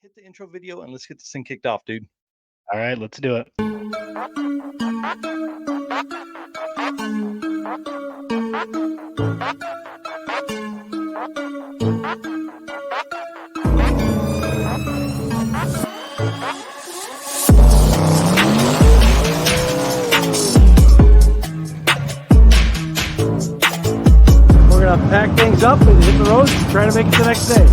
hit the intro video and let's get this thing kicked off, dude. All right, let's do it. We're gonna pack things up and hit the road, try to make it the next day.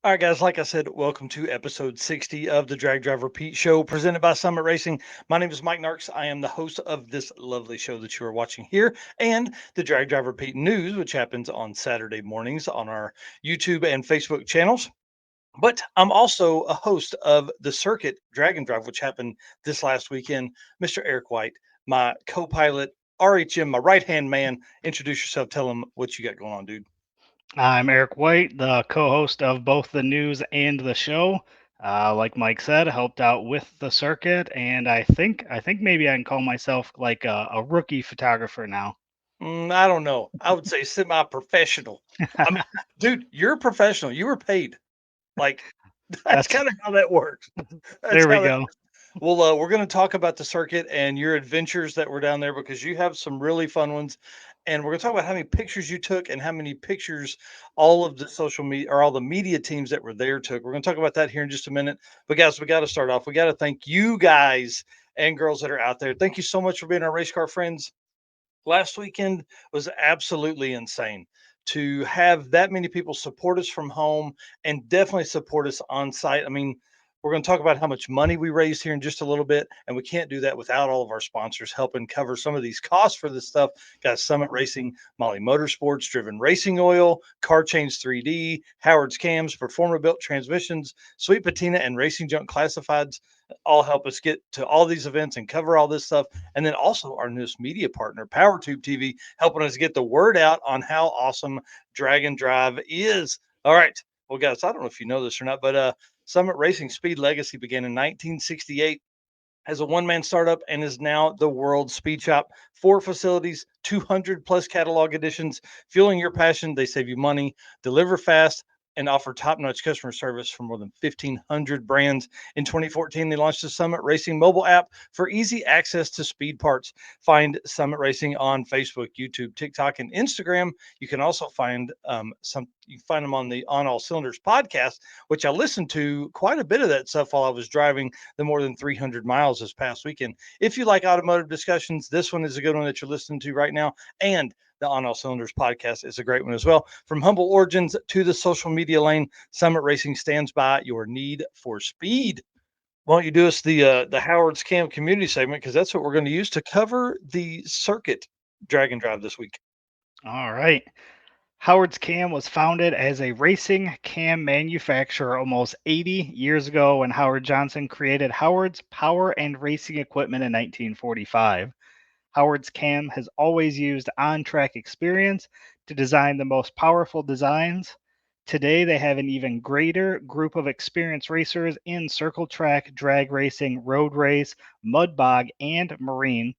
All right, guys, like I said, welcome to episode 60 of the Drag Drive Repeat show presented by Summit Racing. My name is Mike Narx. I am the host of this lovely show that you are watching here and the Drag Drive Repeat news, which happens on Saturday mornings on our YouTube and Facebook channels. But I'm also a host of the Circuit Dragon Drive, which happened this last weekend. Mr. Eric White, my co pilot, RHM, my right hand man. Introduce yourself. Tell them what you got going on, dude. I'm Eric White, the co-host of both the news and the show. Like Mike said, helped out with the circuit, and I think maybe I can call myself like a rookie photographer now. I don't know. I would say semi-professional. I mean, dude, you're a professional. You were paid. Like that's That's kind of how that works. That's There we how that go. works. Well, we're going to talk about the circuit and your adventures that were down there because you have some really fun ones. And we're going to talk about how many pictures you took and how many pictures all of the social media or all the media teams that were there took. We're going to talk about that here in just a minute. But guys, we got to start off. We got to thank you guys and girls that are out there. Thank you so much for being our race car friends. Last weekend was absolutely insane to have that many people support us from home and definitely support us on site. I mean, we're going to talk about how much money we raised here in just a little bit, and we can't do that without all of our sponsors helping cover some of these costs for this stuff. Got Summit Racing, Molly Motorsports, Driven Racing Oil, Car Change 3D, Howard's Cams, Performer Built Transmissions, Sweet Patina, and Racing Junk Classifieds all help us get to all these events and cover all this stuff. And then also our newest media partner, PowerTube TV, helping us get the word out on how awesome Dragon Drive is. All right. Well, guys, I don't know if you know this or not, but Summit Racing Speed Legacy began in 1968 as a one-man startup and is now the world's speed shop. 4 facilities, 200 plus catalog editions, fueling your passion. They save you money, deliver fast, and offer top-notch customer service for more than 1,500 brands. In 2014, they launched the Summit Racing mobile app for easy access to speed parts. Find Summit Racing on Facebook, YouTube, TikTok, and Instagram. You can also find you find them on the On All Cylinders podcast, which I listened to quite a bit of that stuff while I was driving the more than 300 miles this past weekend. If you like automotive discussions, this one is a good one that you're listening to right now. And the On All Cylinders podcast is a great one as well. From humble origins to the social media lane, Summit Racing stands by your need for speed. Why don't you do us the Howard's Cam community segment, because that's what we're going to use to cover the circuit Dragon Drive this week. All right. Howard's Cam was founded as a racing cam manufacturer almost 80 years ago when Howard Johnson created Howard's Power and Racing Equipment in 1945. Howard's Cam has always used on-track experience to design the most powerful designs. Today, they have an even greater group of experienced racers in circle track, drag racing, road race, mud bog, and marine.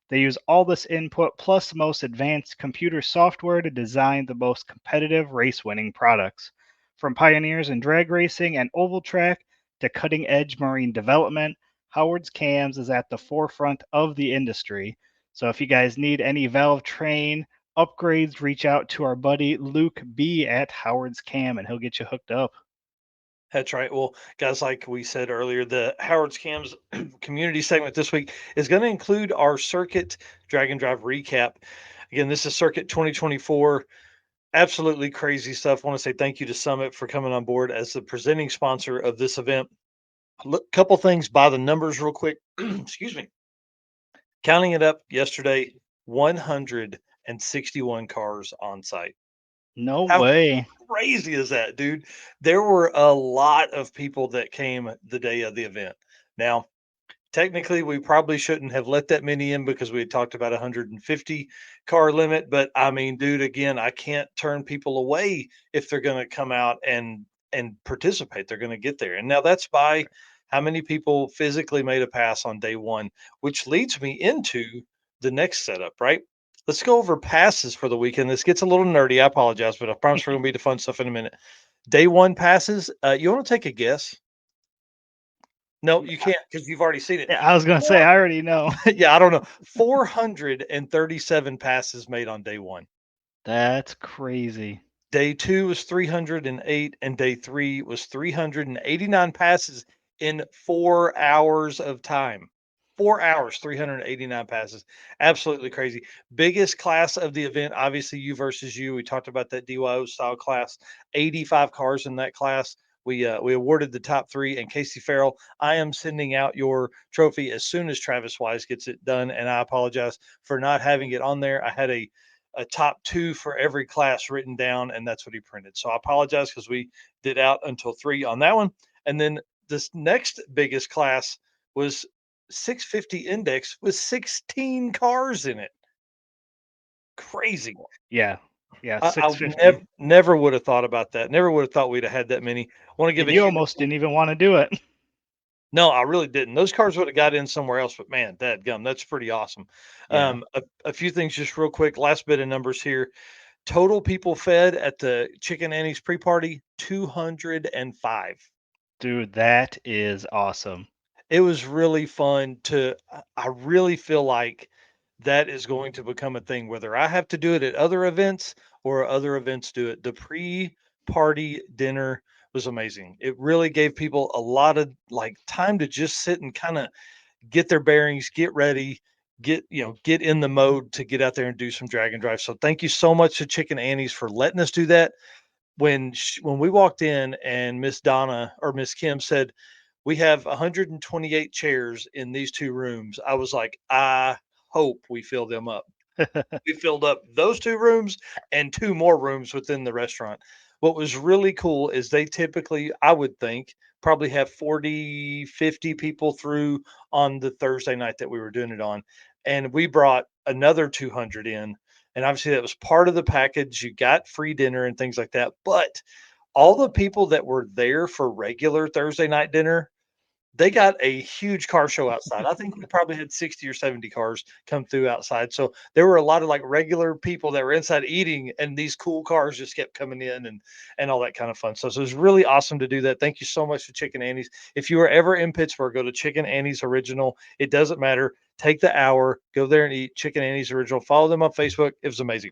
They use all this input plus the most advanced computer software to design the most competitive race-winning products. From pioneers in drag racing and oval track to cutting-edge marine development, Howard's Cams is at the forefront of the industry. So if you guys need any valve train upgrades, reach out to our buddy Luke B at Howard's Cam and he'll get you hooked up. That's right. Well, guys, like we said earlier, the Howard's Cams community segment this week is going to include our Circuit Dragon Drive recap. Again, this is Circuit 2024. Absolutely crazy stuff. I want to say thank you to Summit for coming on board as the presenting sponsor of this event. Look, couple things by the numbers real quick. Excuse me. Counting it up yesterday, 161 cars on site. No How way. crazy is that, dude? There were a lot of people that came the day of the event. Now, technically, we probably shouldn't have let that many in because we had talked about 150 car limit. But I mean, dude, again, I can't turn people away if they're going to come out and participate. They're going to get there. And now that's by how many people physically made a pass on day one, which leads me into the next setup, right? Let's go over passes for the weekend. This gets a little nerdy. I apologize, but I promise we're going to be the fun stuff in a minute. Day one passes. You want to take a guess? No, you can't because you've already seen it. Yeah, I was gonna say I already know. Yeah, I don't know. 437 passes made on day one. That's crazy. Day two was 308, and day three was 389 passes in 4 hours of time. 4 hours, 389 passes. Absolutely crazy. Biggest class of the event, obviously, you versus you. We talked about that DYO style class, 85 cars in that class. We awarded the top three, and Casey Farrell, I am sending out your trophy as soon as Travis Wise gets it done. And I apologize for not having it on there. I had a top two for every class written down, and that's what he printed. So I apologize because we did out until three on that one. And then this next biggest class was 650 index with 16 cars in it. Crazy. Yeah. Yeah, I 650. never would have thought about that. Never would have thought we'd have had that many. Want to give And a you huge almost didn't even want to do it. no, I really didn't. Those cars would have got in somewhere else, but man, that gum, that's pretty awesome. Yeah. A few things just real quick. Last bit of numbers here. Total people fed at the Chicken Annie's pre-party, 205. Dude, that is awesome. It was really fun to I really feel like that is going to become a thing, whether I have to do it at other events or other events do it. The pre-party dinner was amazing. It really gave people a lot of like time to just sit and kind of get their bearings, get ready, get in the mode to get out there and do some drag and drive. So thank you so much to Chicken Annie's for letting us do that. When we walked in and Miss Donna or Miss Kim said we have 128 chairs in these two rooms, I was like, I hope we fill them up. We filled up those two rooms and two more rooms within the restaurant. What was really cool is they typically, I would think, probably have 40, 50 people through on the Thursday night that we were doing it on. And we brought another 200 in. And obviously, that was part of the package. You got free dinner and things like that. But all the people that were there for regular Thursday night dinner, they got a huge car show outside. I think we probably had 60 or 70 cars come through outside. So there were a lot of like regular people that were inside eating, and these cool cars just kept coming in and all that kind of fun. So it was really awesome to do that. Thank you so much to Chicken Annie's. If you are ever in Pittsburgh, go to Chicken Annie's Original. It doesn't matter. Take the hour, go there and eat Chicken Annie's Original. Follow them on Facebook. It was amazing.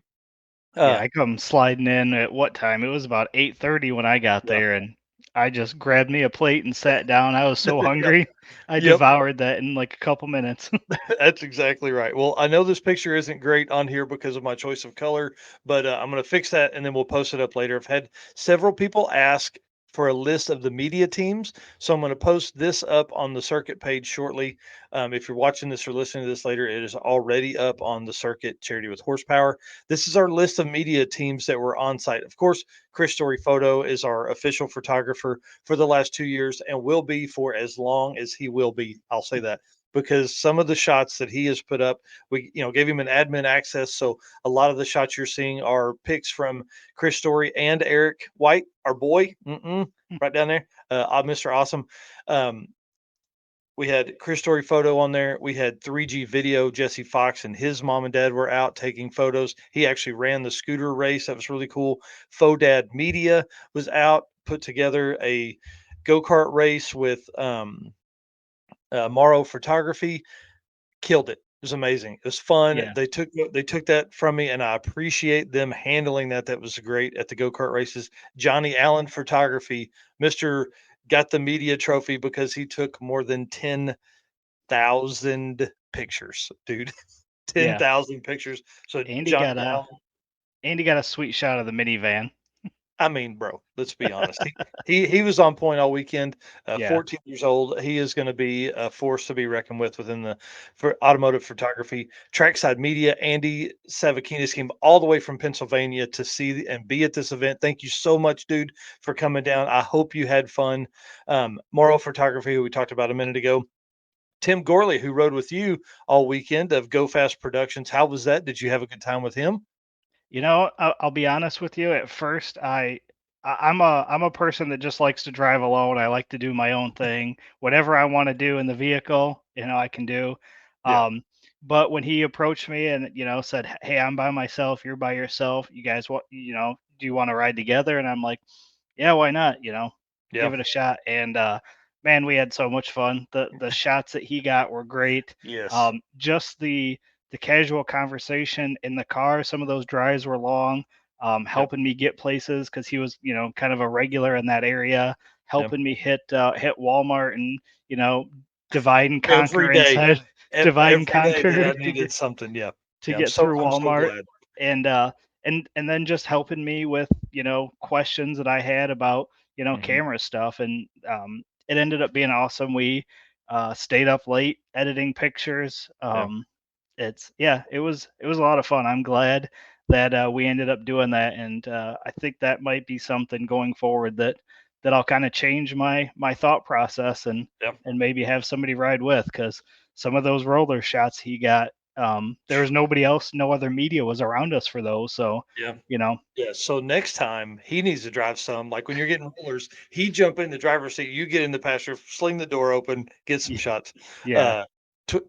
Yeah, Uh, I come sliding in at what time? It was about 8:30 when I got yeah. there, and I just grabbed me a plate and sat down. I was so Yep. hungry. I Yep. devoured that in like a couple minutes. That's exactly right. Well, I know this picture isn't great on here because of my choice of color, but I'm going to fix that and then we'll post it up later. I've had several people ask for a list of the media teams, so I'm going to post this up on the circuit page shortly. If you're watching this or listening to this later, it is already up on the circuit Charity with Horsepower. This is our list of media teams that were on site. Of course, Chris Story Photo is our official photographer for the last 2 years and will be for as long as he will be. I'll say that because some of the shots that he has put up, we gave him an admin access, so a lot of the shots you're seeing are pics from Chris Story and Eric White, our boy, right down there, Mr. Awesome. Um, we had Chris Story Photo on there. We had 3G Video. Jesse Fox and his mom and dad were out taking photos. He actually ran the scooter race. That was really cool. Faux Dad Media was out, put together a go kart race with Morrow Photography. Killed it. It was amazing. It was fun. Yeah. They took that from me, and I appreciate them handling that. That was great at the go kart races. Johnny Allen Photography, Mister got the media trophy because he took more than 10,000 pictures, dude. ten Yeah. thousand pictures. So Andy Johnny got a Allen, Andy got a sweet shot of the minivan. I mean, bro, let's be honest. He was on point all weekend. Yeah. 14 years old. He is going to be a force to be reckoned with within the for automotive photography. Trackside Media. Andy Savakinis came all the way from Pennsylvania to see and be at this event. Thank you so much, dude, for coming down. I hope you had fun. Moral Photography, who we talked about a minute ago. Tim Gorley, who rode with you all weekend of Go Fast Productions. How was that? Did you have a good time with him? I'll be honest with you. At first, I'm a person that just likes to drive alone. I like to do my own thing. Whatever I want to do in the vehicle, I can do. Yeah. Um, but when he approached me and said, "Hey, I'm by myself. You're by yourself. You guys, do you want to ride together?" And I'm like, "Yeah, why not? Yeah. Give it a shot." And man, we had so much fun. The shots that he got were great. Yes. Just the casual conversation in the car. Some of those drives were long, Yep. helping me get places because he was, kind of a regular in that area, Yep. helping me hit Walmart and you know divide and Every conquer day. inside, divide and Every day that conquer I needed something. Yeah. to Yeah. I'm get so through I'm so Walmart, glad. and and then just helping me with questions that I had about Mhm. camera stuff, and it ended up being awesome. We stayed up late editing pictures. Yeah. It was a lot of fun. I'm glad that we ended up doing that, and I think that might be something going forward that I'll kind of change my thought process Yeah. and maybe have somebody ride with because some of those roller shots he got, there was nobody else, no other media was around us for those. So, Yeah. you know, Yeah, so next time he needs to drive some, like when you're getting rollers, he jump in the driver's seat, you get in the passenger, sling the door open, get some y- shots. yeah. Uh,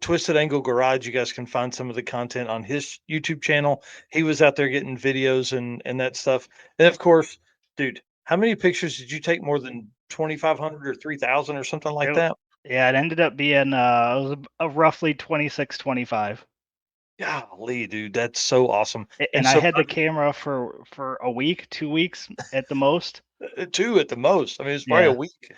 Twisted Angle Garage, you guys can find some of the content on his YouTube channel. He was out there getting videos and that stuff. And of course, dude, how many pictures did you take? More than 2,500 or 3,000 or something like It, that? yeah, it ended up being it was a roughly 26, 25. Golly, dude, that's so awesome. And And I so had the camera for a week, 2 weeks at the most. two at the most. I mean, it's probably a Yeah. week.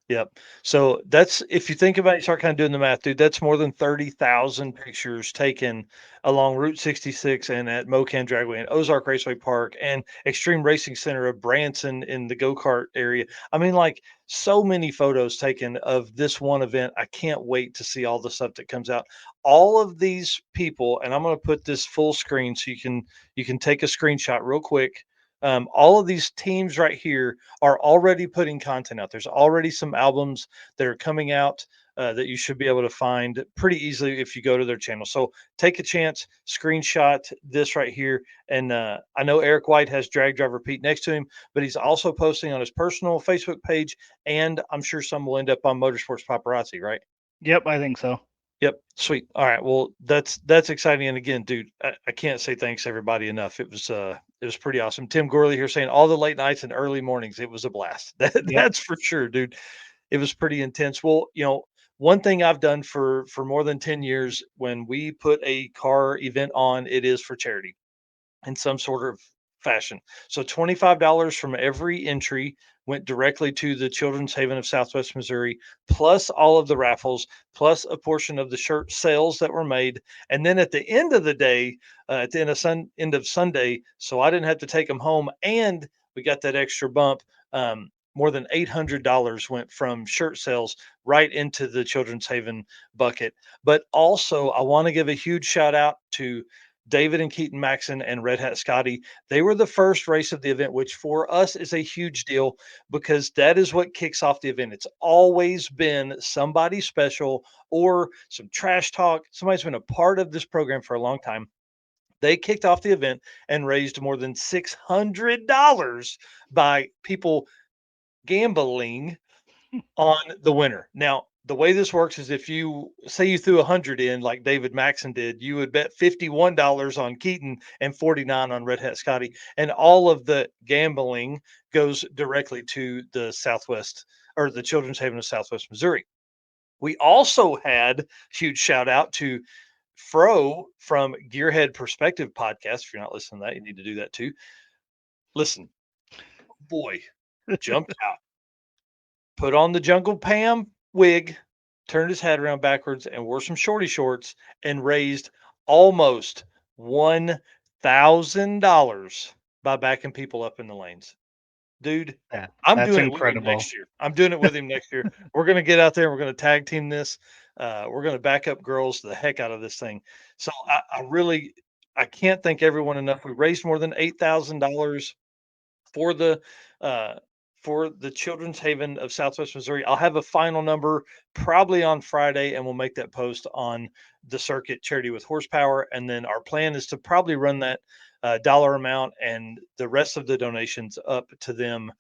Yep. So that's if you think about it, you start kind of doing the math, dude, that's more than 30,000 pictures taken along Route 66 and at Mocan Dragway and Ozark Raceway Park and Extreme Racing Center of Branson in the go-kart area. I mean, like so many photos taken of this one event. I can't wait to see all the stuff that comes out. All of these people, and I'm going to put this full screen so you can take a screenshot real quick. All of these teams right here are already putting content out. There's already some albums that are coming out that you should be able to find pretty easily if you go to their channel. So take a chance, screenshot this right here. And I know Eric White has Drag Driver Pete next to him, but he's also posting on his personal Facebook page. And I'm sure some will end up on Motorsports Paparazzi, right? Yep, I think so. Yep, sweet. All right, well, that's exciting. And again, dude, I can't say thanks everybody enough. It was pretty awesome. Tim Gorley here saying all the late nights and early mornings. It was a blast. Yep. That's for sure, dude. It was pretty intense. Well, one thing I've done for more than 10 years when we put a car event on, it is for charity in some sort of fashion. So $25 from every entry went directly to the Children's Haven of Southwest Missouri, plus all of the raffles, plus a portion of the shirt sales that were made. And then at the end of the day, at the end of Sunday, so I didn't have to take them home, and we got that extra bump. More than $800 went from shirt sales right into the Children's Haven bucket. But also, I want to give a huge shout out to David and Keaton Maxon and Red Hat Scotty. They were the first race of the event, which for us is a huge deal because that is what kicks off the event. It's always been somebody special or some trash talk. Somebody's been a part of this program for a long time. They kicked off the event and raised more than $600 by people gambling on the winner. Now, the way this works is if you say you threw 100 in like David Maxon did, you would bet $51 on Keaton and 49 on Red Hat Scotty. And all of the gambling goes directly to the Southwest or the Children's Haven of Southwest Missouri. We also had huge shout out to Fro from Gearhead Perspective podcast. If you're not listening to that, you need to do that too. Listen, boy, jumped out, put on the Jungle Pam wig, turned his hat around backwards, and wore some shorty shorts and raised almost $1,000 by backing people up in the lanes. dude. Yeah, I'm that's doing it with him incredible. next year. I'm doing it with him next year. We're gonna get out there. We're gonna tag team this. We're gonna back up girls the heck out of this thing. So I really I can't thank everyone enough. We raised more than $8,000 for the uh, for the Children's Haven of Southwest Missouri. I'll have a final number probably on Friday, and we'll make that post on the circuit Charity with Horsepower. And then our plan is to probably run that dollar amount and the rest of the donations up to them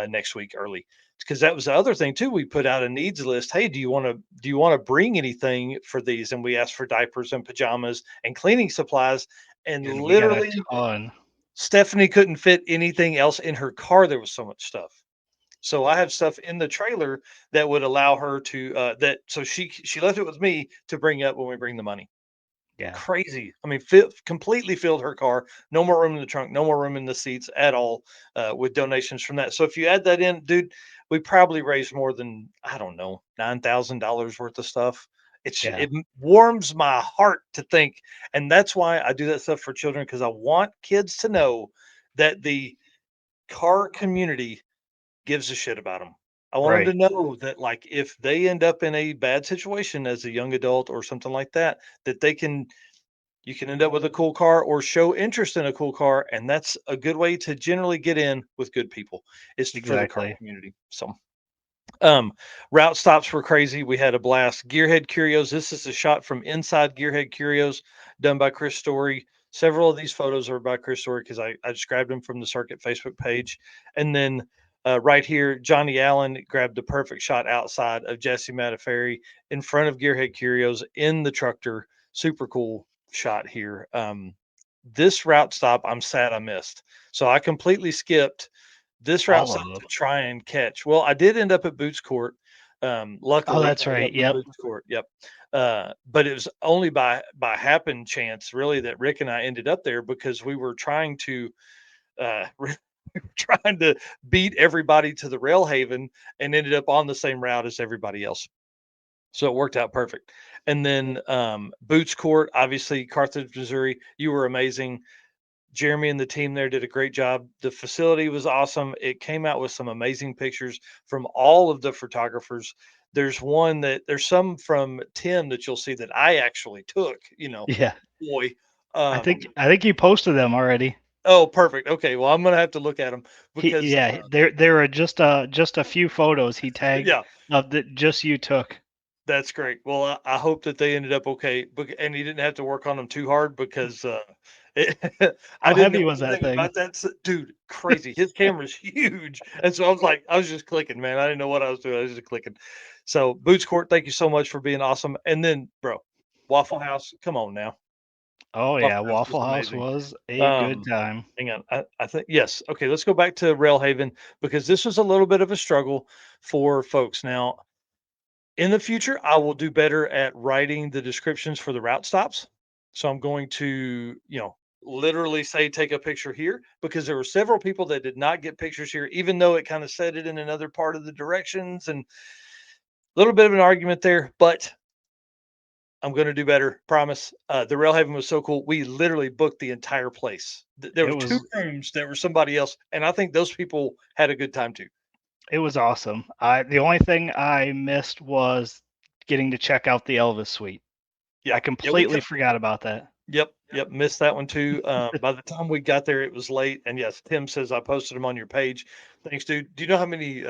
next week early. Because that was the other thing too. We put out a needs list. Hey, do you want to bring anything for these? And we asked for diapers and pajamas and cleaning supplies. And And we got a literally ton. Stephanie couldn't fit anything else in her car. There was so much stuff. So I have stuff in the trailer that would allow her to so she left it with me to bring up when we bring the money. Yeah, Crazy. I mean, completely filled her car. No more room in the trunk. No more room in the seats at all. With donations from that. So if you add that in, dude, we probably raised more than I don't know $9,000 worth of stuff. yeah, It warms my heart to think, and that's why I do that stuff for children because I want kids to know that the car community gives a shit about them. I want them right. to know that, like, if they end up in a bad situation as a young adult or something like that, that you can end up with a cool car or show interest in a cool car, and that's a good way to generally get in with good people. Is for the car Exactly. community. So um, route stops were crazy. We had a blast. Gearhead Curios. This is a shot from inside Gearhead Curios done by Chris Story. Several of these photos are by Chris Story because I just grabbed them from the Circuit Facebook page. And then right here, Johnny Allen grabbed the perfect shot outside of Jesse Mataferri in front of Gearhead Curios in the trucker. Super cool shot here. This route stop, I'm sad I missed. So I completely skipped this route All of stop them. to try and catch. Well, I did end up at Boots Court. Oh, Luckily, that's I ended right. up at Yep. Boots Court. Yep. But it was only by happen chance, really, that Rick and I ended up there because we were trying to we were trying to beat everybody to the Rail Haven and ended up on the same route as everybody else. So it worked out perfect. And then Boots Court, obviously Carthage, Missouri. You were amazing. Jeremy and the team there did a great job. The facility was awesome. It came out with some amazing pictures from all of the photographers. There's some from Tim that you'll see that I actually took, Yeah. boy. I think Um, I think you posted them already. oh, perfect. Okay. Well, I'm going to have to look at them because, Yeah, there are just a few photos he tagged yeah, of that just you took. that's great. Well, I hope that they ended up okay, and he didn't have to work on them too hard because it, I How didn't know heavy was that anything thing? about that. Dude, crazy. His camera's huge, and so I was just clicking, man. I didn't know what I was doing. I was just clicking. So, Boots Court, thank you so much for being awesome. And then, bro, Waffle House, come on now. Oh yeah, Waffle House was Waffle House amazing. was a good Um, time. Hang on, I think yes. Okay, let's go back to Railhaven because this was a little bit of a struggle for folks. Now, in the future, I will do better at writing the descriptions for the route stops. So I'm going to, literally say take a picture here because there were several people that did not get pictures here, even though it kind of said it in another part of the directions and a little bit of an argument there, but I'm going to do better. Promise. The Railhaven was so cool. We literally booked the entire place. There It was two was rooms that were somebody else, and I think those people had a good time too. it was awesome. The only thing I missed was getting to check out the Elvis suite. Yeah, I yeah, we completely forgot about that. Yep, yep, missed that one too. By the time we got there, it was late. And yes, Tim says I posted them on your page. Thanks, dude. Do you know how many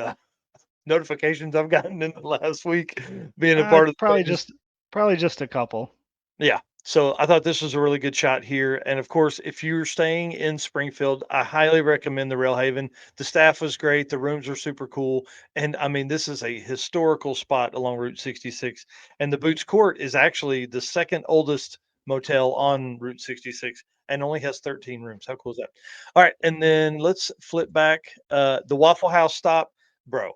notifications I've gotten in the last week being a Uh, part of the probably pages? just probably just a couple. Yeah. So I thought this was a really good shot here. And of course, if you're staying in Springfield, I highly recommend the Railhaven. The staff was great. The rooms were super cool. And I mean, this is a historical spot along Route 66. And the Boots Court is actually the second oldest motel on Route 66 and only has 13 rooms. How cool is that? All right. And then let's flip back. The Waffle House stop, bro.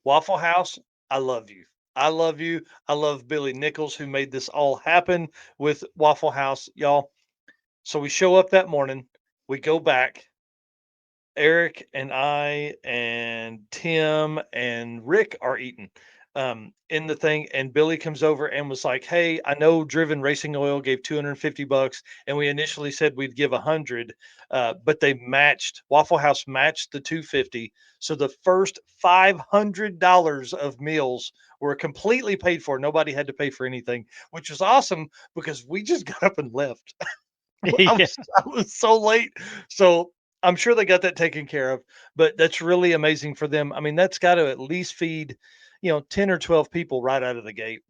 Waffle House, I love you. I love you. I love Billy Nichols, who made this all happen with Waffle House, y'all. So we show up that morning, we go back. Eric and I and Tim and Rick are eating. in the thing, and Billy comes over and was like, "Hey, I know Driven Racing Oil gave $250, and we initially said we'd give 100, but they matched Waffle House matched the 250, so the first $500 of meals were completely paid for. Nobody had to pay for anything, which was awesome because we just got up and left. Yeah. I was so late. So I'm sure they got that taken care of, but that's really amazing for them. I mean, that's got to at least feed, 10 or 12 people right out of the gate.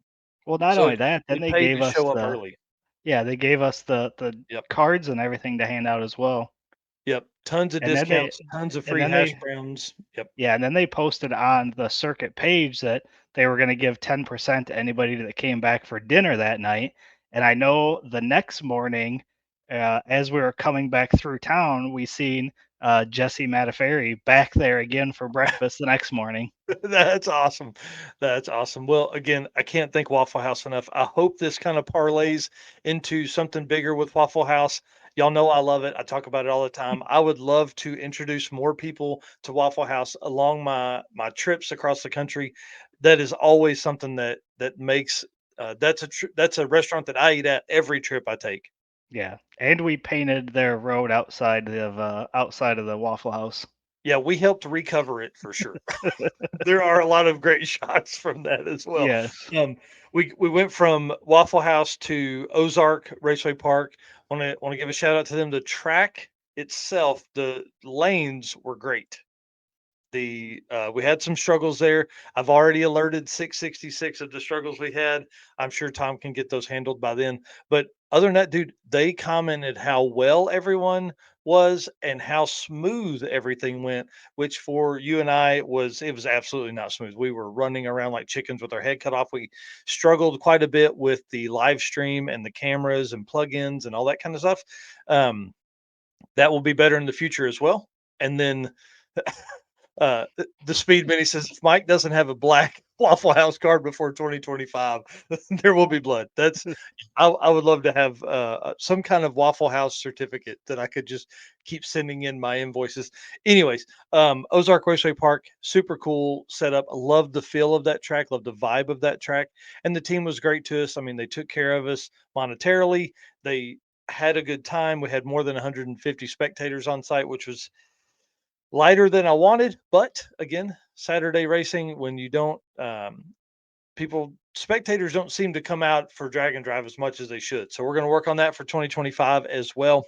Well, not So only it's that, then really they paid gave to us show up the early. yeah, they gave us the Yep. cards and everything to hand out as well. Yep. Tons of And then they discounts, tons of and free then hash they browns. Yep. yeah, and then they posted on the circuit page that they were going to give 10% to anybody that came back for dinner that night. And I know the next morning, as we were coming back through town, we seen Jesse Mataferri back there again for breakfast the next morning. That's awesome. That's awesome. Well, again, I can't thank Waffle House enough. I hope this kind of parlays into something bigger with Waffle House. Y'all know I love it. I talk about it all the time. I would love to introduce more people to Waffle House along my trips across the country. That is always something that makes that's a restaurant that I eat at every trip I take. Yeah, and we painted their road outside of the Waffle House. Yeah, we helped recover it for sure. There are a lot of great shots from that as well. Yes. Um, we went from Waffle House to Ozark Raceway Park. Want to give a shout out to them. The track itself, the lanes were great. We had some struggles there. I've already alerted 666 of the struggles we had. I'm sure Tom can get those handled by then. But other than that, dude, they commented how well everyone was and how smooth everything went, which for you and I it was absolutely not smooth. We were running around like chickens with our head cut off. We struggled quite a bit with the live stream and the cameras and plugins and all that kind of stuff. Um, that will be better in the future as well. And then the Speed Mini says if Mike doesn't have a black Waffle House card before 2025, there will be blood. I would love to have some kind of Waffle House certificate that I could just keep sending in my invoices. Anyways, Ozark Raceway Park, super cool setup. I love the feel of that track, love the vibe of that track, and the team was great to us. I mean, they took care of us monetarily. They had a good time. We had more than 150 spectators on site, which was lighter than I wanted. But again, Saturday racing, when you don't, spectators don't seem to come out for drag and drive as much as they should. So we're going to work on that for 2025 as well.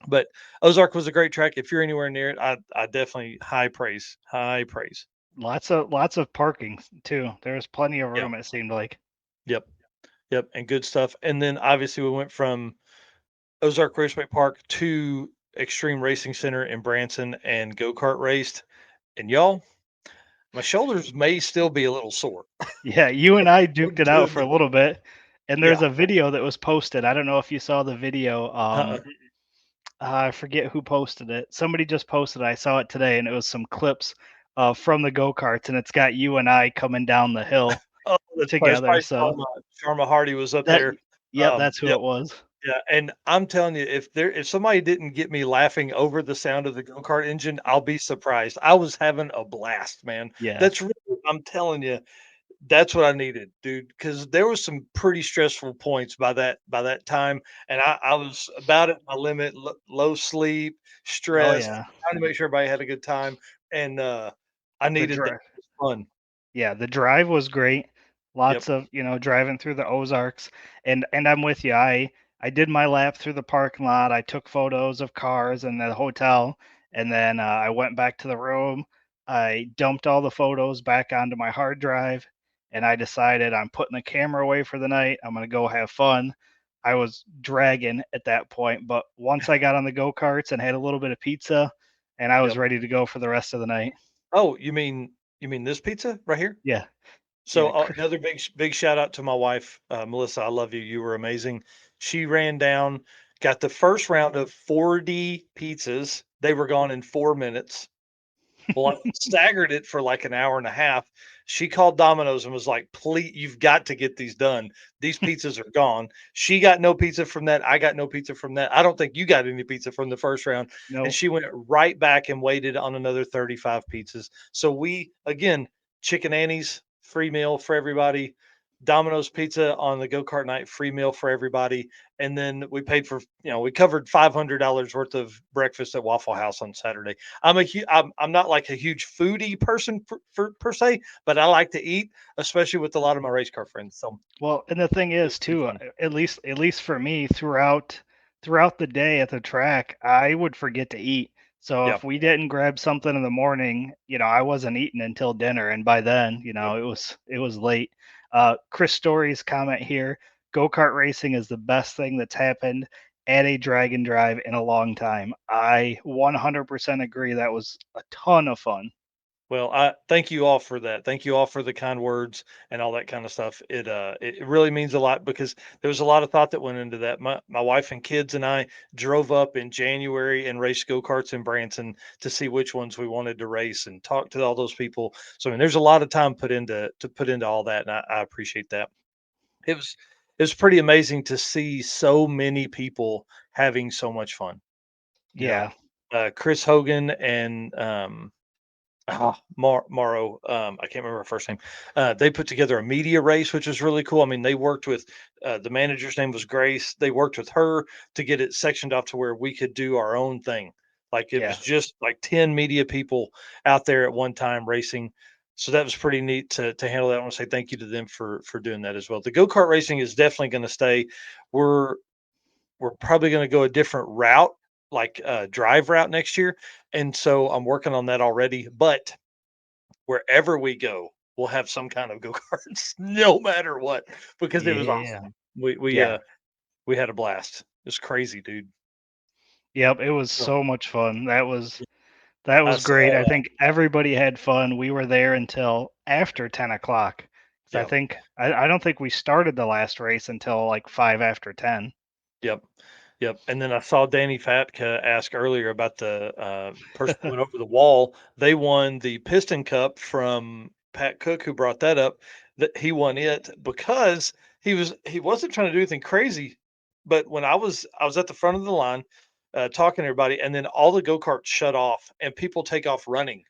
But Ozark was a great track. If you're anywhere near it, I definitely high praise, high praise. Lots of parking too. There was plenty of Yeah. room, it seemed like. Yep. Yep. And good stuff. And then obviously we went from Ozark Raceway Park to Extreme Racing Center in Branson and go kart raced. And y'all, my shoulders may still be a little sore. Yeah, you and I We're duked it out doing for a that. little bit. And Yeah. there's a video that was posted. I don't know if you saw the video. Uh-uh. I forget who posted it. Somebody just posted it. I saw it today, and it was some clips from the go-karts, and it's got you and I coming down the hill Oh, that's together. probably So Sharma Hardy was up that, there. yep, that's who Yep, it was. yeah, and I'm telling you, if somebody didn't get me laughing over the sound of the go-kart engine, I'll be surprised. I was having a blast, man. Yeah. That's really, I'm telling you, that's what I needed, dude. Because there was some pretty stressful points by that time, and I was about at my limit, low sleep, Oh stressed, yeah. trying to make sure everybody had a good time, and I The needed that. drive. It was fun. Yeah, the drive was great. Yep. Lots of, driving through the Ozarks. And I'm with you. I did my lap through the parking lot. I took photos of cars and the hotel, and then I went back to the room. I dumped all the photos back onto my hard drive, and I decided I'm putting the camera away for the night. I'm gonna go have fun. I was dragging at that point, but once I got on the go-karts and had a little bit of pizza, and I was Yep. ready to go for the rest of the night. Oh, you mean this pizza right here? Yeah. So Yeah. another big shout out to my wife, Melissa. I love you. You were amazing. She ran down, got the first round of 40 pizzas. They were gone in 4 minutes. Well, I staggered it for like an hour and a half. She called Domino's and was like, "Please, you've got to get these done. These pizzas are gone." She got no pizza from that. I got no pizza from that. I don't think you got any pizza from the first round. And No. she went right back and waited on another 35 pizzas. So we again, chicken Annie's free meal for everybody. Domino's Pizza on the go-kart night, free meal for everybody. And then we paid for, we covered $500 worth of breakfast at Waffle House on Saturday. I'm not like a huge foodie person per se, but I like to eat, especially with a lot of my race car friends. So Well, and the thing it was is pretty too, fun. at least for me, throughout the day at the track, I would forget to eat. So Yeah. if we didn't grab something in the morning, I wasn't eating until dinner, and by then, Yep. it was late. Chris Story's comment here: go-kart racing is the best thing that's happened at a drag and drive in a long time. I 100% agree. That was a ton of fun. Well, I thank you all for that. Thank you all for the kind words and all that kind of stuff. It really means a lot because there was a lot of thought that went into that. My wife and kids and I drove up in January and raced go-karts in Branson to see which ones we wanted to race and talk to all those people. So I mean, there's a lot of time put into all that, and I appreciate that. It was it was pretty amazing to see so many people having so much fun. You know, Yeah, Chris Hogan and Morrow, I can't remember her first name. They put together a media race, which was really cool. I mean, they worked with the manager's name was Grace. They worked with her to get it sectioned off to where we could do our own thing. Like it was yeah, just like 10 media people out there at one time racing. So that was pretty neat to handle that. I want to say thank you to them for doing that as well. The go-kart racing is definitely going to stay. We're we're probably going to go a different route, like drive route next year. And so I'm working on that already. But wherever we go, we'll have some kind of go-karts no matter what, because it was yeah, awesome. We had a blast. It's crazy, dude. yep. It was So so much fun. That I was great. saw I think everybody had fun. We were there until after 10 o'clock. 'Cause yeah. I don't think we started the last race until like 5 after 10. Yep. Yep. And then I saw Danny Fatka ask earlier about the person who went over the wall. They won the Piston Cup from Pat Cook, who brought that up. That he won it because he wasn't trying to do anything crazy. But when I was at the front of the line talking to everybody, and then all the go karts shut off and people take off running.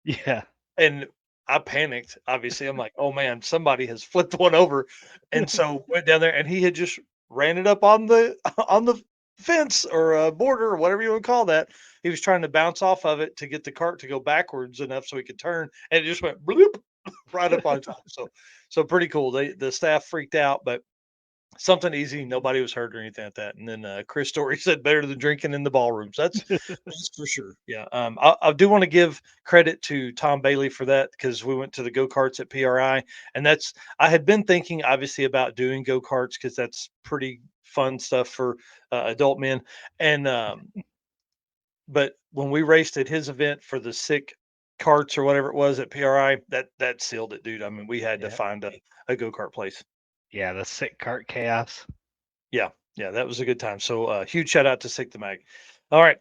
Yeah. And I panicked, obviously. I'm like, "Oh, man, somebody has flipped one over." And so went down there and he had just ran it up on the on the fence or border or whatever you wanna call that. He was trying to bounce off of it to get the cart to go backwards enough so he could turn, and it just went bloop right up on top. So pretty cool. The staff freaked out, but something easy, nobody was hurt or anything like that. And then Chris Story said better than drinking in the ballrooms. That's for sure. Yeah. I do want to give credit to Tom Bailey for that because we went to the go karts at PRI, and I had been thinking obviously about doing go karts because that's pretty fun stuff for adult men. And but when we raced at his event for the sick carts or whatever it was at PRI, that sealed it, dude. I mean, we had to Yeah. find a go kart place. Yeah, the sick cart chaos. Yeah, yeah, that was a good time. So huge shout out to Sick the Mag. All right,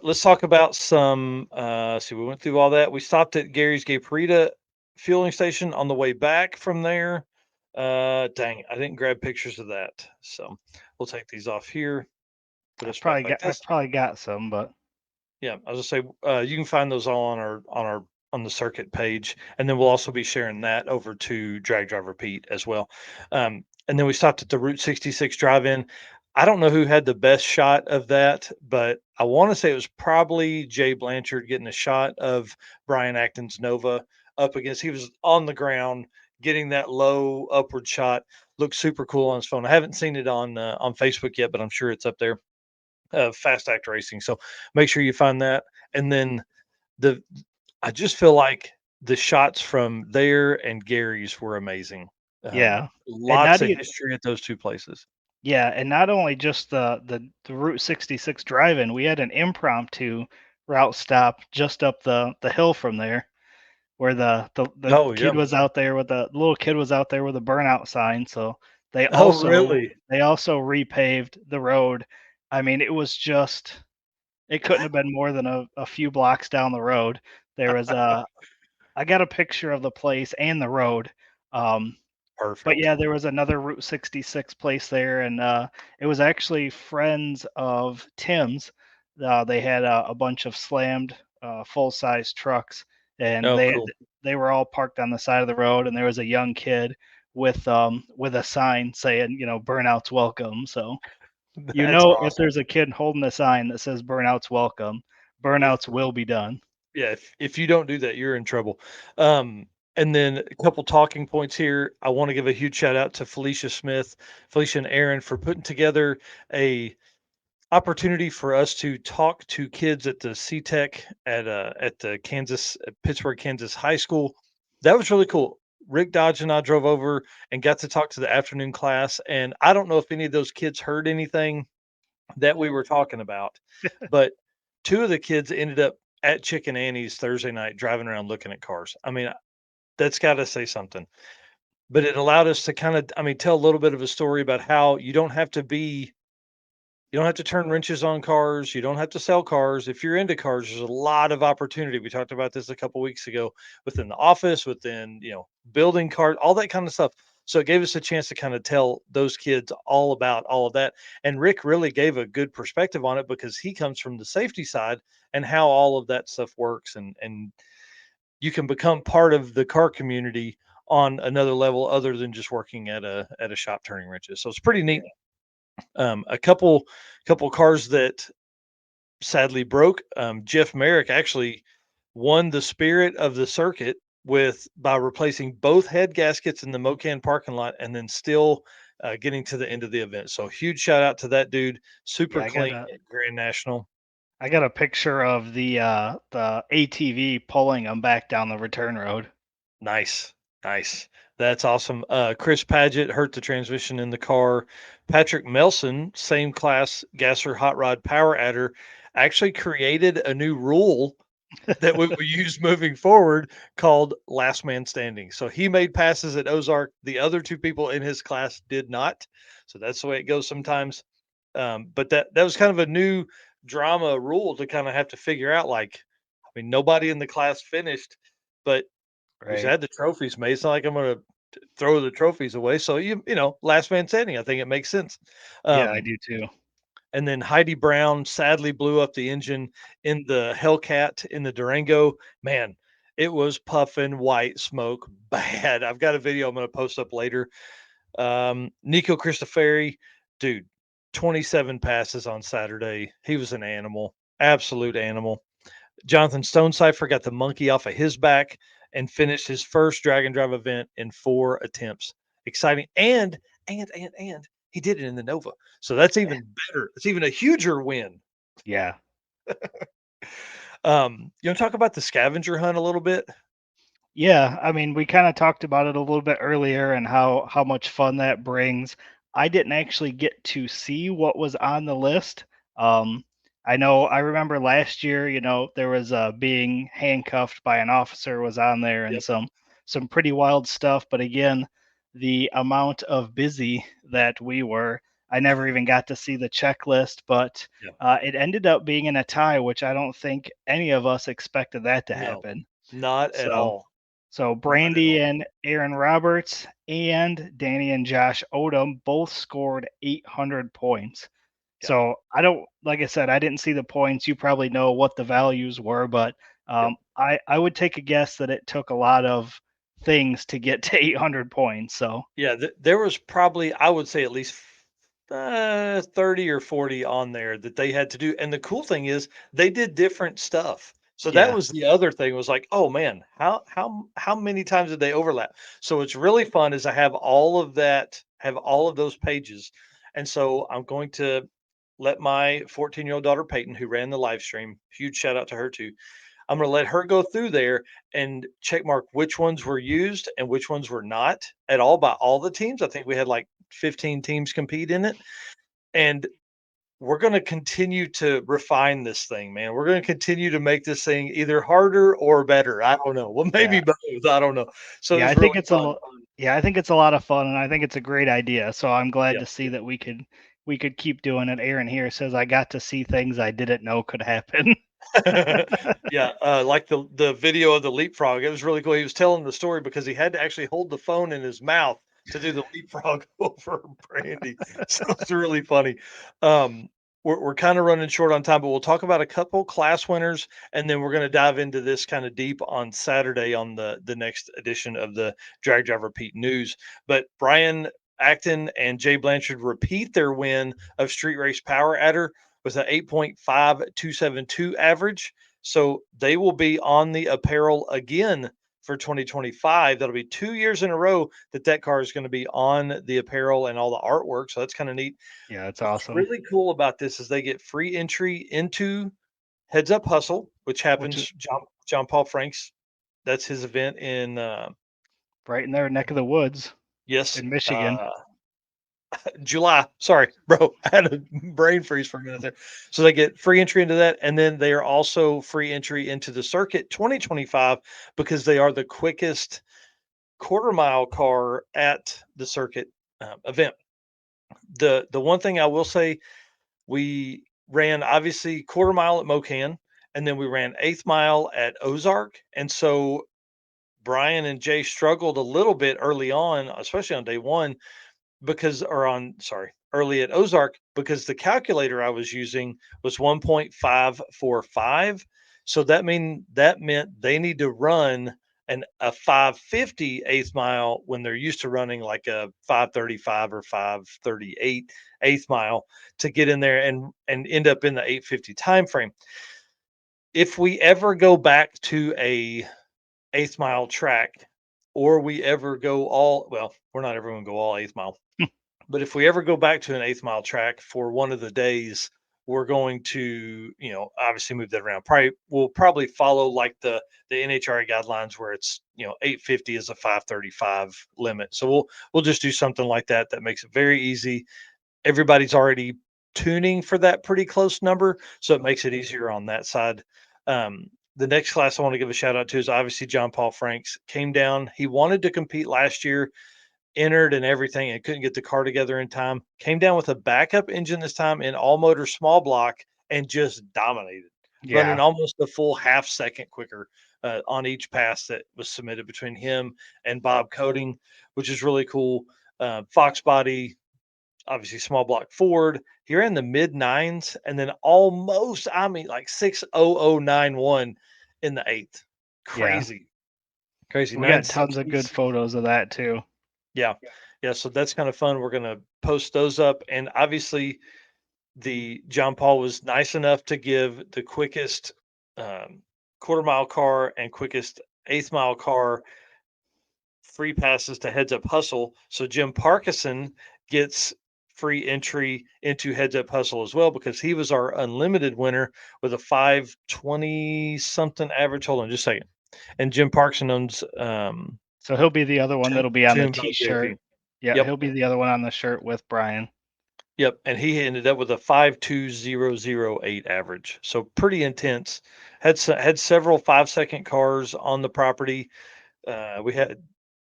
let's talk about some. See, we went through all that. We stopped at Gary's Gayparita fueling station on the way back from there. Dang, I didn't grab pictures of that, so we'll take these off here. Put us back like I've this. probably got some, but Yeah, I was gonna say you can find those all on the circuit page, and then we'll also be sharing that over to Drag Driver Pete as well. And then we stopped at the Route 66 drive-in. I don't know who had the best shot of that, but I want to say it was probably Jay Blanchard getting a shot of Brian Acton's Nova up against. He was on the ground getting that low upward shot. Looked super cool on his phone. I haven't seen it on Facebook yet, but I'm sure it's up there. Fast Act Racing. So make sure you find that. And then the I just feel like the shots from there and Gary's were amazing. yeah. And Lots not of even history at those two places. Yeah, and not only just the Route 66 drive-in, we had an impromptu route stop just up the hill from there where the Oh kid yeah. was out there with the little kid was out there with a burnout sign. So they Oh also really? they also repaved the road. I mean, it couldn't have been more than a few blocks down the road. There was a I got a picture of the place and the road. Um, but Perfect. yeah, there was another Route 66 place there, and it was actually friends of Tim's. They had a bunch of slammed full size trucks, and Oh cool. they were all parked on the side of the road, and there was a young kid with a sign saying, burnouts welcome. So That's if awesome. there's a kid holding a sign that says burnouts welcome, If burnouts will be done. Yeah, if you don't do that, you're in trouble. Um, and then a couple talking points here. I want to give a huge shout out to Felicia Smith, Felicia and Aaron for putting together a opportunity for us to talk to kids at the CTEC at the Pittsburgh, Kansas High School. That was really cool. Rick Dodge and I drove over and got to talk to the afternoon class. And I don't know if any of those kids heard anything that we were talking about, but two of the kids ended up at Chicken Annie's Thursday night driving around looking at cars. I mean, that's got to say something. But it allowed us to kind of, I mean, tell a little bit of a story about how you don't have to turn wrenches on cars. You don't have to sell cars. If you're into cars, there's a lot of opportunity. We talked about this a couple weeks ago within the office, within, building cars, all that kind of stuff. So it gave us a chance to kind of tell those kids all about all of that. And Rick really gave a good perspective on it because he comes from the safety side and how all of that stuff works. And you can become part of the car community on another level other than just working at a shop turning wrenches. So it's pretty neat. A couple cars that sadly broke. Jeff Merrick actually won the spirit of the circuit with by replacing both head gaskets in the Mocan parking lot and then still getting to the end of the event. So huge shout out to that dude. Super Yeah, clean at Grand National. I got a picture of the ATV pulling them back down the return road. Nice. Nice. That's awesome. Chris Paget hurt the transmission in the car. Patrick Melson, same class gasser hot rod power adder, actually created a new rule that we will use moving forward called last man standing. So he made passes at Ozark. The other two people in his class did not. So that's the way it goes sometimes. But that was kind of a new drama rule to kind of have to figure out. Like, I mean, nobody in the class finished, but we Right. had the trophies made. It's not like I'm going to throw the trophies away. So last man standing. I think it makes sense. Yeah, I Um, do too. and then Heidi Brown sadly blew up the engine in the Hellcat in the Durango. Man, it was puffing white smoke bad. I've got a video I'm going to post up later. Nico Christoferi, dude, 27 passes on Saturday. He was an animal, absolute animal. Jonathan Stonecipher got the monkey off of his back and finished his first drag and drive event in 4 attempts. Exciting. And he did it in the Nova. So that's even better. It's even a huger win. Yeah. You want to talk about the scavenger hunt a little bit? Yeah, I mean, we kind of talked about it a little bit earlier and how much fun that brings. I didn't actually get to see what was on the list. Um, I remember last year, there was being handcuffed by an officer was on there and Yep. some pretty wild stuff. But again, the amount of busy that we were, I never even got to see the checklist. But Yeah. it ended up being in a tie, which I don't think any of us expected that to No, happen. not at So. all. So Not at Brandy all. and Aaron Roberts and Danny and Josh Odom both scored 800 points. Yeah. So like I said, I didn't see the points. You probably know what the values were, but Yep. I would take a guess that it took a lot of things to get to 800 points. So Yeah. There was probably, I would say, at least 30 or 40 on there that they had to do. And the cool thing is they did different stuff. So that yeah, was the other thing was like, oh man, how many times did they overlap? So it's really fun is I have all of that, have all of those pages. And so I'm going to let my 14-year-old daughter Peyton, who ran the live stream, huge shout out to her too. I'm going to let her go through there and check mark which ones were used and which ones were not at all by all the teams. I think we had like 15 teams compete in it. And we're going to continue to refine this thing, man. We're going to continue to make this thing either harder or better. I don't know. Well, maybe yeah, both. I don't know. So it yeah. was really fun. I think it's a lot of fun, and I think it's a great idea. So I'm glad Yeah. to see that we could keep doing it. Aaron here says I got to see things I didn't know could happen. Yeah, like the video of the leapfrog. It was really cool. He was telling the story because he had to actually hold the phone in his mouth to do the leapfrog over Brandy. So it's really funny. Um, we're kind of running short on time, but we'll talk about a couple class winners, and then we're going to dive into this kind of deep on Saturday on the next edition of the Drag Drive Repeat News. But Brian Acton and Jay Blanchard repeat their win of Street Race Power Adder with an 8.5272 average. So they will be on the apparel again for 2025. That'll be 2 years in a row that car is going to be on the apparel and all the artwork. So that's kind of neat. Yeah, that's What's awesome. really cool about this is they get free entry into Heads Up Hustle, which Which is happens John Paul Franks. That's his event in right in their neck of the woods yes, in Michigan. July. Sorry, bro. I had a brain freeze for a minute there. So they get free entry into that, and then they are also free entry into the circuit 2025 because they are the quickest quarter mile car at the circuit event. The one thing I will say, we ran obviously quarter mile at Mocan, and then we ran eighth mile at Ozark, and so Brian and Jay struggled a little bit early on, especially on day one, because or on sorry early at Ozark because the calculator I was using was 1.545. So that meant they need to run a 550 eighth mile when they're used to running like a 535 or 538 eighth mile to get in there and end up in the 850 time frame. If we ever go back to a eighth mile track, or we ever go all well, we're not ever going to go all eighth mile, but if we ever go back to an eighth mile track for one of the days, we're going to, obviously move that around. We'll probably follow like the NHRA guidelines where it's 850 is a 535 limit. So we'll just do something like that. That makes it very easy. Everybody's already tuning for that pretty close number, so it makes it easier on that side. The next class I want to give a shout out to is obviously John Paul Franks came down. He wanted to compete last year, entered and everything, and couldn't get the car together in time. Came down with a backup engine this time in all motor small block and just dominated, running Yeah, almost a full half second quicker on each pass that was submitted between him and Bob Coding, which is really cool. Fox body, obviously small block Ford. He ran the mid nines and then almost, I mean, like 60091 in the eighth. yeah. Crazy, crazy. We got tons of good photos of that too. Yeah. Yeah. So that's kind of fun. We're going to post those up. And obviously, the John Paul was nice enough to give the quickest quarter mile car and quickest eighth mile car free passes to Heads Up Hustle. So Jim Parkinson gets free entry into Heads Up Hustle as well because he was our unlimited winner with a 520 something average. Hold on just a second. And Jim Parkinson owns So he'll be the other one that'll be on the Toonbo T-shirt. JP. Yeah, Yep. he'll be the other one on the shirt with Brian. Yep, and he ended up with a 52008 average. So pretty intense. Had several 5 second cars on the property. We had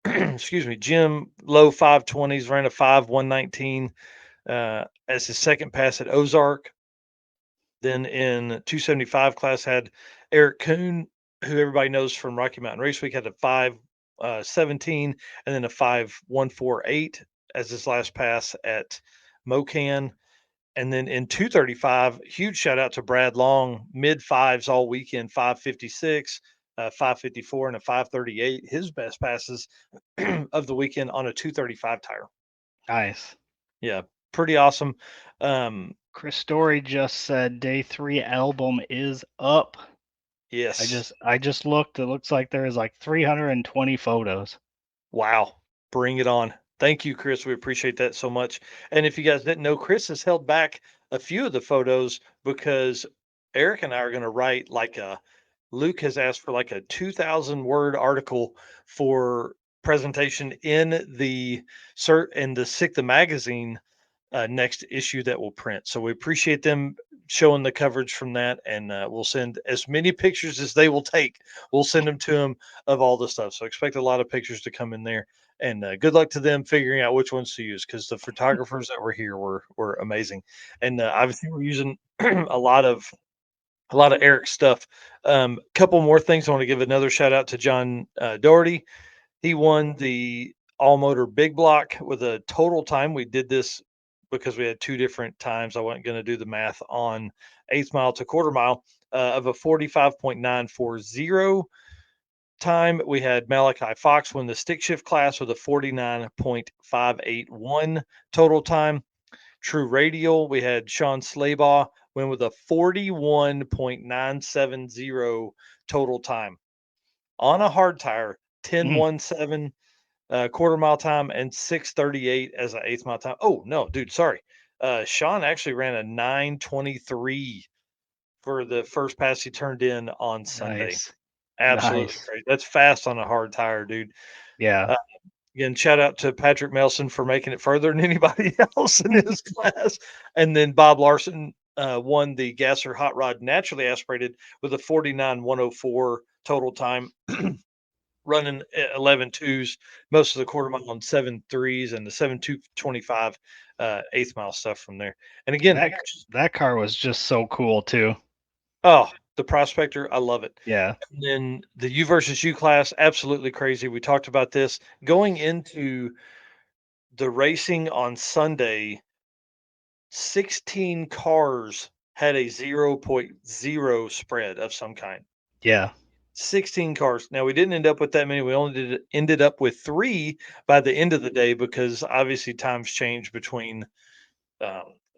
excuse me, Jim low 520s ran a 5119 as his second pass at Ozark. Then in 275 class had Eric Kuhn, who everybody knows from Rocky Mountain Race Week, had a 517 and then a 5148 as his last pass at Mocan. And then in 235, huge shout out to Brad Long, mid fives all weekend, 556, 554, and a 538. His best passes of the weekend on a 235 tire. Nice. Yeah, pretty awesome. Chris Story just said day 3 album is up. Yes. I just looked. It looks like there is like 320 photos. Wow. Bring it on. Thank you, Chris. We appreciate that so much. And if you guys didn't know, Chris has held back a few of the photos because Eric and I are going to write Luke has asked for like a 2,000 word article for presentation in the SICTA magazine next issue that we'll print. So we appreciate them showing the coverage from that, and we'll send as many pictures as they will take. We'll send them to them of all the stuff. So expect a lot of pictures to come in there, and good luck to them figuring out which ones to use because the photographers that were here were amazing, and obviously we're using a lot of Eric stuff. Couple more things. I want to give another shout out to John Doherty. He won the all motor big block with a total time. We did this because we had two different times. I wasn't going to do the math on eighth mile to quarter mile of a 45.940 time. We had Malachi Fox win the stick shift class with a 49.581 total time. True Radial, we had Sean Slaybaugh win with a 41.970 total time on a hard tire, Mm, 10:17 quarter mile time and 6:38 as an eighth mile time. Oh no, dude, sorry. Sean actually ran a 9:23 for the first pass he turned in on Sunday. nice. Absolutely Nice. crazy. That's fast on a hard tire, dude. Yeah. Uh, Again, shout out to Patrick Melson for making it further than anybody else in his class. And then Bob Larson won the Gasser Hot Rod naturally aspirated with a 49.104 total time, running 11 twos, most of the quarter mile on 7 threes, and the 7 225 eighth mile stuff from there. And again, That that car was just so cool too. oh, the Prospector, I love it. Yeah. And then the U versus U class, absolutely crazy. We talked about this going into the racing on Sunday. 16 cars had a zero point zero spread of some kind. Yeah. 16 cars. Now we didn't end up with that many. We only ended up with 3 by the end of the day because obviously times change between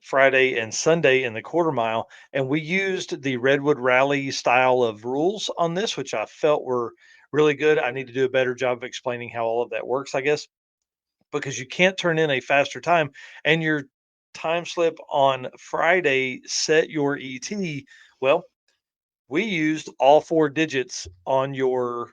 Friday and Sunday in the quarter mile, and we used the Redwood Rally style of rules on this, which I felt were really good. I need to do a better job of explaining how all of that works, I guess, because you can't turn in a faster time, and your time slip on Friday set your ET. Well, we used all 4 digits on your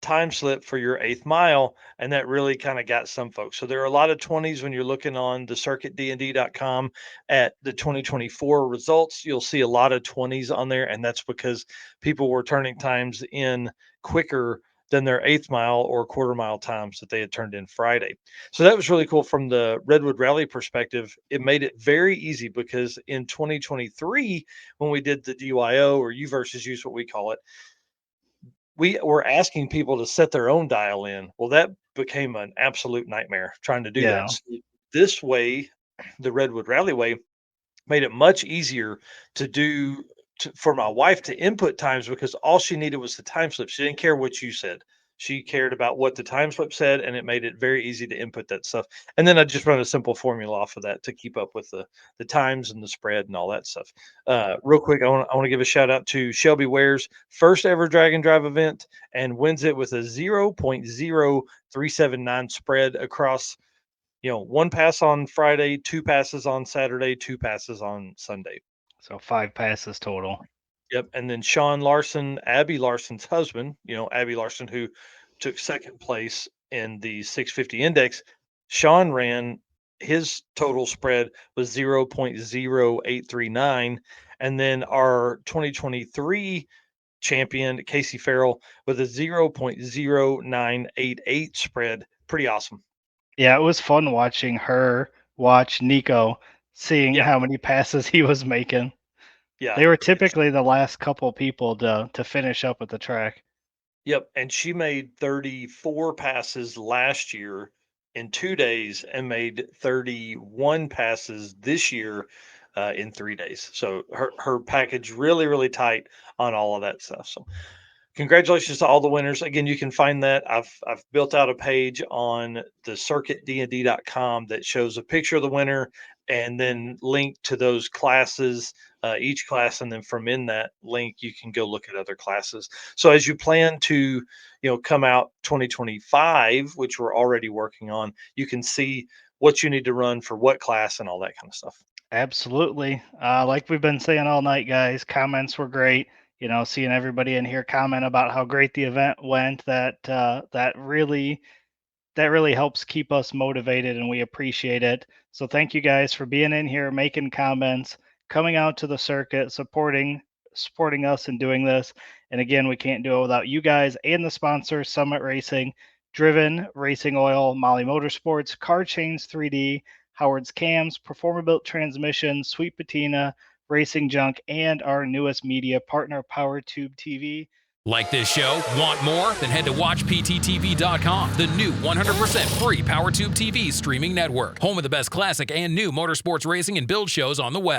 time slip for your eighth mile, and that really kind of got some folks. So there are a lot of 20s when you're looking on the circuitdnd.com at the 2024 results. You'll see a lot of 20s on there, and that's because people were turning times in quicker than their eighth mile or quarter mile times that they had turned in Friday. So that was really cool from the Redwood Rally perspective. It made it very easy because in 2023, when we did the DYO or U versus use, what we call it, we were asking people to set their own dial in. Well, that became an absolute nightmare trying to do that. Yeah. So this way, the Redwood Rally way made it much easier to do for my wife to input times because all she needed was the time slip. She didn't care what you said. She cared about what the time slip said, and it made it very easy to input that stuff. And then I just run a simple formula off of that to keep up with the times and the spread and all that stuff. Real quick, I want to give a shout out to Shelby Ware's first ever drag and drive event and wins it with a 0.0379 spread across, one pass on Friday, two passes on Saturday, two passes on Sunday. So 5 passes total. Yep. And then Sean Larson, Abby Larson's husband, Abby Larson, who took second place in the 650 index. Sean ran his total spread was 0.0839. And then our 2023 champion, Casey Farrell, with a 0.0988 spread. Pretty awesome. Yeah, it was fun watching her watch Nico, seeing Yeah. how many passes he was making. Yeah. They were typically the last couple people to finish up at the track. Yep, and she made 34 passes last year in 2 days and made 31 passes this year in 3 days. So her package really really tight on all of that stuff. So congratulations to all the winners. Again, you can find that. I've built out a page on the circuitdnd.com that shows a picture of the winner and then link to those classes, each class, and then from in that link you can go look at other classes. So as you plan to, come out 2025, which we're already working on, you can see what you need to run for what class and all that kind of stuff. Absolutely. Like we've been saying all night, guys, comments were great. Seeing everybody in here comment about how great the event went, that really helps keep us motivated, and we appreciate it. So thank you guys for being in here, making comments, coming out to the circuit, supporting us and doing this. And again, we can't do it without you guys and the sponsor, Summit Racing, Driven Racing Oil, Molly Motorsports, Car Chains 3D, Howard's Cams, Performer Built Transmission, Sweet Patina, Racing Junk, and our newest media partner, PowerTube TV. Like this show? Want more? Then head to WatchPTTV.com, the new 100% free PowerTube TV streaming network. Home of the best classic and new motorsports racing and build shows on the web.